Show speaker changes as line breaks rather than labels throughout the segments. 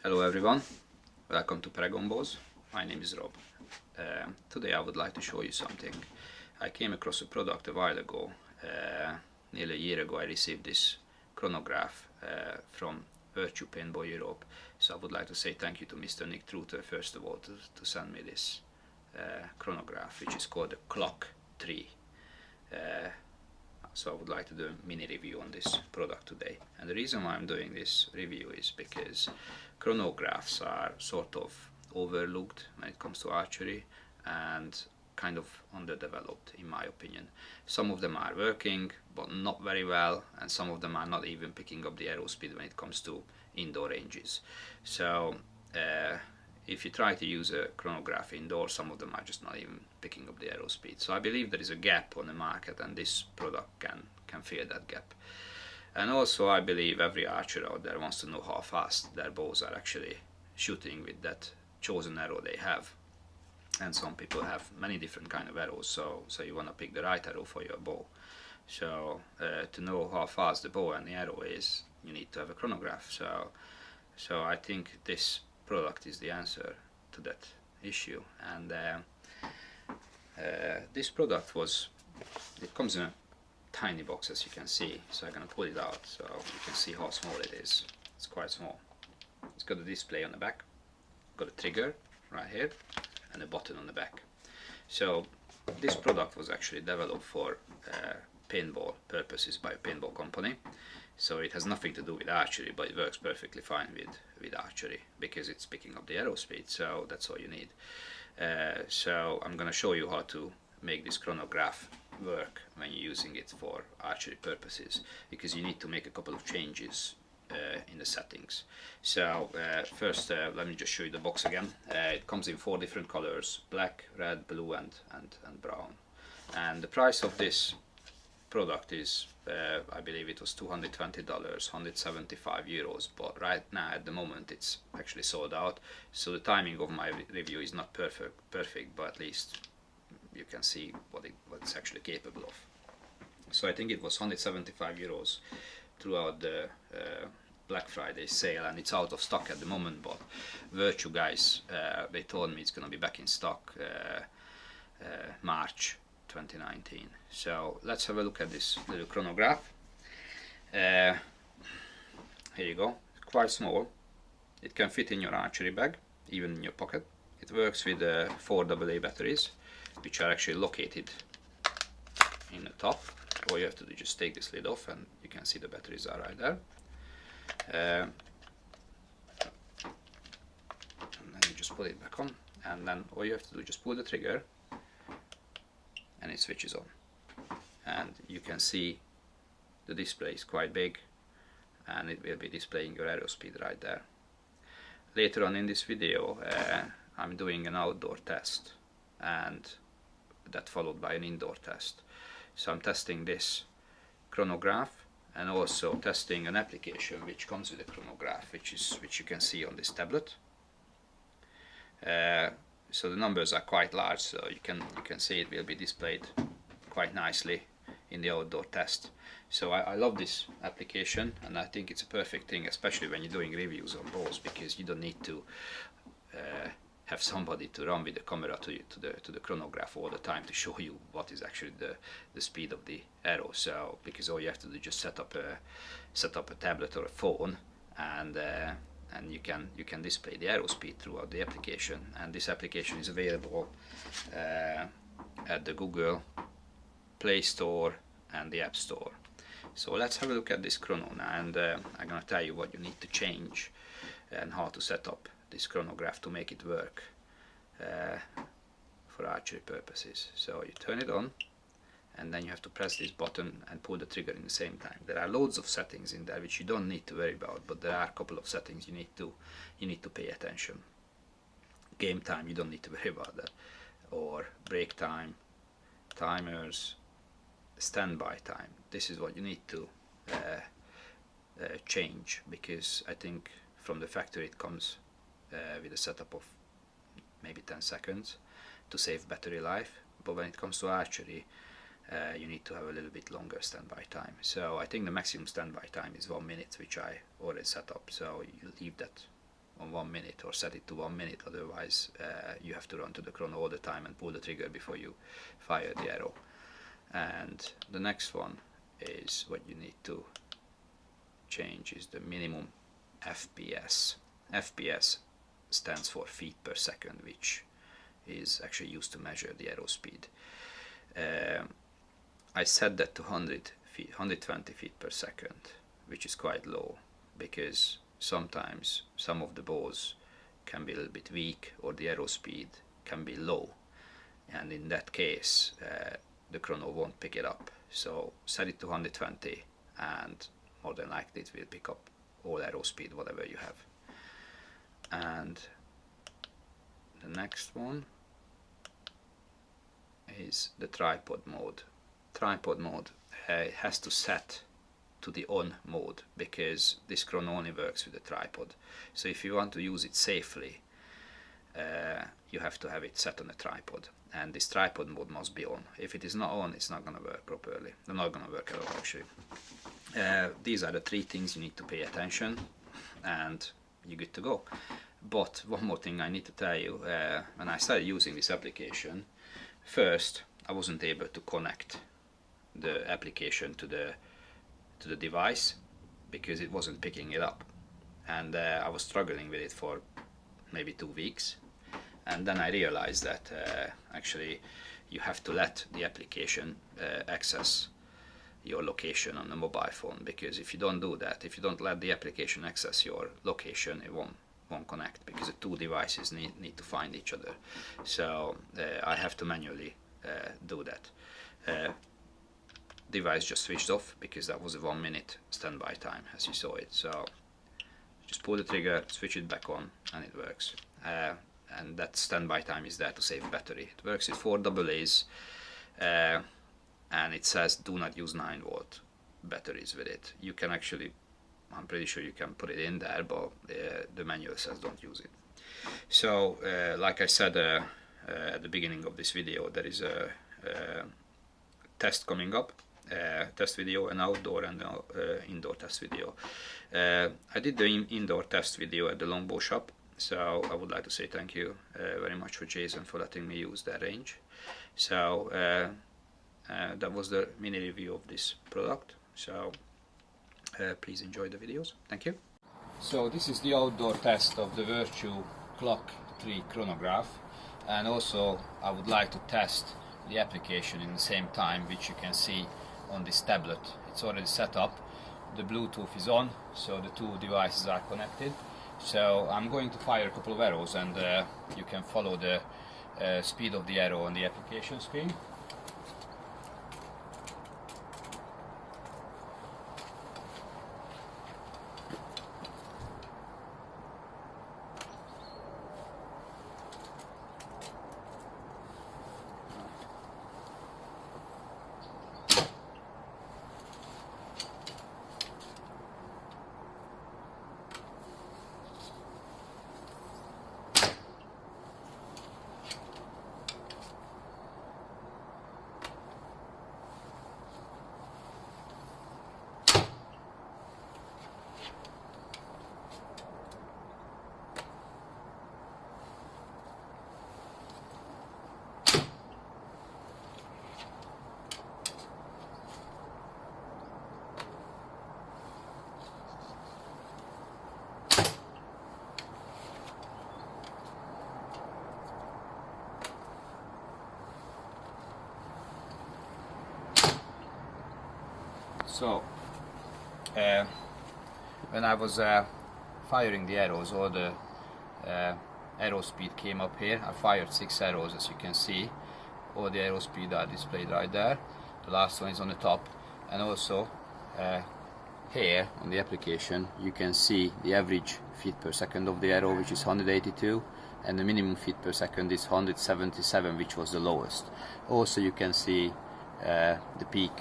Hello everyone, welcome to Paragon Bows. My name is Rob. Today I would like to show you something. I came across a product a while ago. Nearly a year ago I received this chronograph from Virtue Paintball Europe. So I would like to say thank you to Mr. Nick Truter first of all to send me this chronograph, which is called the Clock 3. So I would like to do a mini review on this product today. And the reason why I'm doing this review is because chronographs are sort of overlooked when it comes to archery and kind of underdeveloped in my opinion. Some of them are working but not very well, and some of them are not even picking up the arrow speed when it comes to indoor ranges. So if you try to use a chronograph indoors, some of them are just not even picking up the arrow speed. So I believe there is a gap on the market, and this product can fill that gap. And also I believe every archer out there wants to know how fast their bows are actually shooting with that chosen arrow they have. And some people have many different kind of arrows, so you want to pick the right arrow for your bow. So to know how fast the bow and the arrow is, you need to have a chronograph. So I think this product is the answer to that issue. And this product it comes in a tiny box, as you can see. So I'm gonna pull it out so you can see how small it is. It's quite small. It's got a display on the back, got a trigger right here, and a button on the back. So this product was actually developed for paintball purposes by a paintball company. So it has nothing to do with archery, but it works perfectly fine with archery because it's picking up the arrow speed, so that's all you need. So I'm gonna show you how to make this chronograph work when you're using it for archery purposes, because you need to make a couple of changes in the settings. So first let me just show you the box again. It comes in 4 different colors: black, red, blue and brown. And the price of this product is I believe it was $220, 175 euros, but right now at the moment it's actually sold out. So the timing of my review is not perfect, but at least you can see what it's actually capable of. So I think it was 175 euros throughout the Black Friday sale, and it's out of stock at the moment, but Virtue guys, they told me it's gonna be back in stock March 2019. So let's have a look at this little chronograph. Here you go. It's quite small. It can fit in your archery bag, even in your pocket. It works with 4 AA batteries, which are actually located in the top. All you have to do is just take this lid off and you can see the batteries are right there. And then you just put it back on, and then all you have to do is just pull the trigger and it switches on. And you can see the display is quite big, and it will be displaying your arrow speed right there. Later on in this video I'm doing an outdoor test, and that followed by an indoor test. So I'm testing this chronograph and also testing an application which comes with a chronograph, which you can see on this tablet. So the numbers are quite large, so you can see it will be displayed quite nicely in the outdoor test. So I love this application, and I think it's a perfect thing, especially when you're doing reviews on bows, because you don't need to have somebody to run with the camera to the chronograph all the time to show you what is actually the speed of the arrow. So because all you have to do is just set up a tablet or a phone, and you can display the arrow speed throughout the application. And this application is available at the Google Play Store and the App Store. So let's have a look at this chrono now, and I'm gonna tell you what you need to change and how to set up this chronograph to make it work for archery purposes. So you turn it on, and then you have to press this button and pull the trigger in the same time. There are loads of settings in there which you don't need to worry about, but there are a couple of settings you need to pay attention. Game time, you don't need to worry about that, or break time, timers, standby time. This is what you need to change, because I think from the factory it comes with a setup of maybe 10 seconds to save battery life, but when it comes to archery you need to have a little bit longer standby time. So I think the maximum standby time is 1 minute, which I already set up, so you leave that on 1 minute, or set it to 1 minute, otherwise you have to run to the chrono all the time and pull the trigger before you fire the arrow. And the next one is what you need to change is the minimum FPS. FPS stands for feet per second, which is actually used to measure the arrow speed. I set that to 120 feet per second, which is quite low, because sometimes some of the bows can be a little bit weak, or the arrow speed can be low, and in that case the chrono won't pick it up. So set it to 120, and more than likely it will pick up all arrow speed, whatever you have. And the next one is the tripod mode. Tripod mode has to set to the on mode, because this chrono only works with the tripod. So if you want to use it safely, you have to have it set on a tripod, and this tripod mode must be on. If it is not on, it's not going to work properly. They're not going to work at all, actually. These are the 3 things you need to pay attention, and you're good to go. But one more thing I need to tell you, when I started using this application, first I wasn't able to connect the application to the device, because it wasn't picking it up, and I was struggling with it for maybe 2 weeks, and then I realized that actually you have to let the application access your location on the mobile phone, because if you don't do that, if you don't let the application access your location, it won't connect, because the 2 devices need to find each other. So I have to manually do that. Device just switched off, because that was a 1 minute standby time, as you saw it. So just pull the trigger, switch it back on, and it works. And that standby time is there to save battery. It works with 4 AA's, and it says do not use 9-volt batteries with it. You can actually, I'm pretty sure you can put it in there, but the manual says don't use it. So like I said at the beginning of this video, there is a test coming up, test video, an outdoor and indoor test video. I did the indoor test video at the longbow shop, so I would like to say thank you very much for Jason for letting me use that range. So that was the mini review of this product. So please enjoy the videos. Thank you. So this is the outdoor test of the Virtue Clock 3 chronograph, and also I would like to test the application in the same time, which you can see on this tablet. It's already set up, the Bluetooth is on, so the 2 devices are connected. So I'm going to fire a couple of arrows, and you can follow the speed of the arrow on the application screen. So when I was firing the arrows, all the arrow speed came up here. I fired 6 arrows, as you can see. All the arrow speed are displayed right there. The last one is on the top, and also here on the application you can see the average feet per second of the arrow, which is 182, and the minimum feet per second is 177, which was the lowest. Also you can see the peak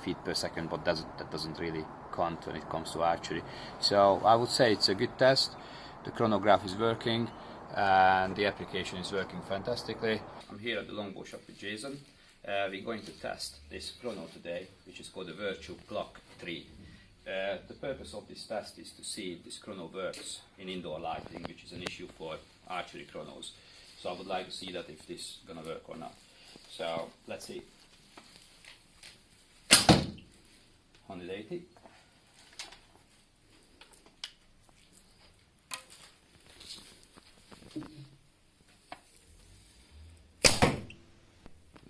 feet per second, but that doesn't really count when it comes to archery. So I would say it's a good test. The chronograph is working and the application is working fantastically. I'm here at the longbow shop with Jason. We're going to test this chrono today, which is called the Virtue Clock 3. The purpose of this test is to see if this chrono works in indoor lighting, which is an issue for archery chronos. So I would like to see that if this is gonna work or not. So let's see. 180.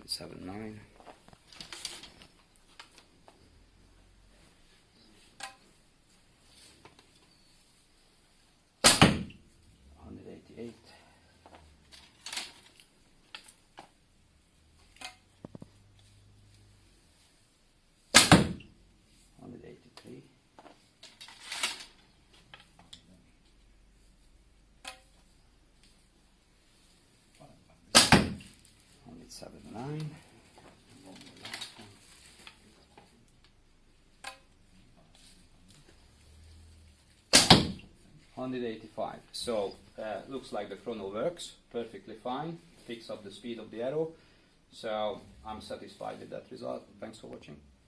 79. 188. 183. 179. 185. So looks like the chrono works perfectly fine. Picks up the speed of the arrow. So I'm satisfied with that result. Thanks for watching.